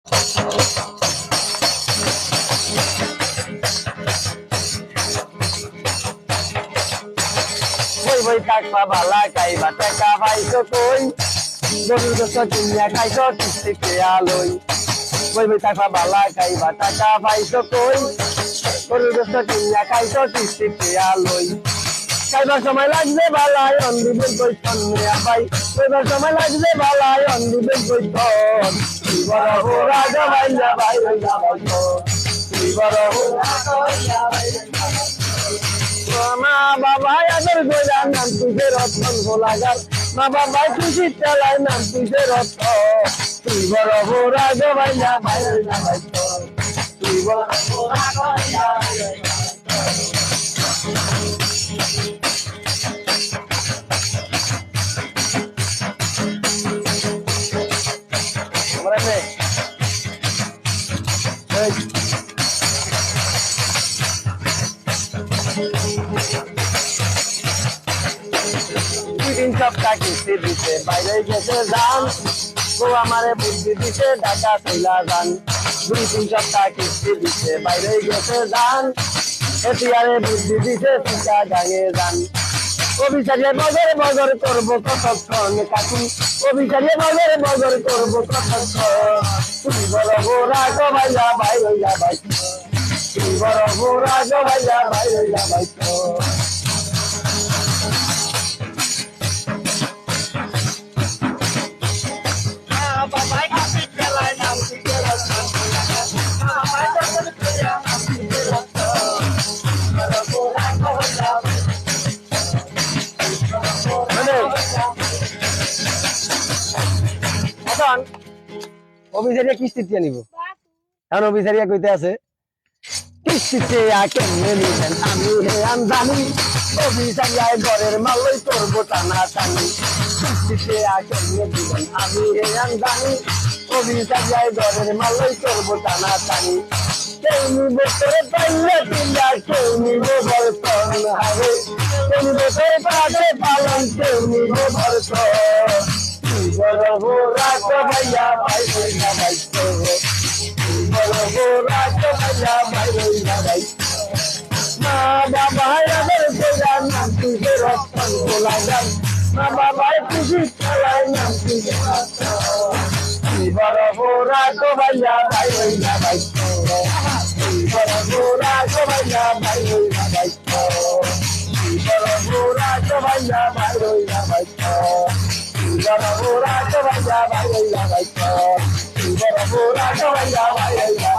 বই বই থাকবা ভালা খাইবা টাকা পাইছো কই গরুর গোস্ত কিনিয়া খাইছো কিস্তি খেয়া লই বই বই থাকবা ভালা খাইবা টাকা পাইছো কই গরুর গোস্ত কিনিয়া খাইছো কিস্তি খেয়া লই খাইবার সময় লাগবে বালাই অন্দিবের বৈঠন মিয়া ভাই খাইবার সময় লাগবে বালাই অন্দিবের বৈঠন তুই বড় হো রাজা ভাইয়া ভাই হইয়া বৈঠন তুই বড় হো মা বাবা আদর গোলা নাম তুঝে রতন ভোলাগার মা বাবা খুশি চালায় নাম তুঝে রতন তুই বড় হো রাজা ভাইয়া ভাই হইয়া বৈঠন তুই বড় হো রাজা ভাইয়া ভাই হইয়া তিন সপ্তাহ কিস্তি দিতে বাইরে গেছে যান গো আমারে বুদ্ধি দিতে ঢাকা চইলা যান 2-3 সপ্তাহ কিস্তি দিতে বাইরে গেছে যান এটিয়ারে বুদ্ধি দিতে চিকা গাঙে যান অভিচারিয়ে বগর বগর করবো কতক্ষণ কাকু অভিচারিয়ে বগর বগর করবো কতক্ষণ তুই বড় গোরা গো ভাইয়া ভাই হইয়া ভাই তুই বড় গোরা গো ভাইয়া ভাই হইয়া ভাই অভিচারিয়া কিস্তি দিয়ে নিব এখন অভিচারিয়া কইতে আছে কিস্তিতে কেমনে নিবেন আমি জানি অভিচারিয়ায় ঘরের মালই করবো টানা টানি কিস্তিতে কেমনে দিবেন আমি জানি অভিচারিয়ায় ঘরের মালই করবো টানা টানি কেউ নিব করে পাইলে পিলা কেউ নিব বর্তন হবে কেউ নিব করে পাশে পালন কেউ নিব বর্তন বড় গোরা তো ভাইয়া ভাই হইয়া ভাই বড় গোরা তো ভাইয়া ভাই হইয়া ভাই মা বাবা আদর গোরা নাম তুঝে রতন গোলা গান মা বাবা খুশি চালায় নাম তুঝে বড় গোরা তো ভাইয়া ভাই হইয়া ভাই বড় গোরা তো ভাইয়া ভাই হইয়া ভাই বড় গোরা তো ভাইয়া ভাই হইয়া ভাই Bora bora, vai vai vai vai. Bora bora, vai vai vai vai.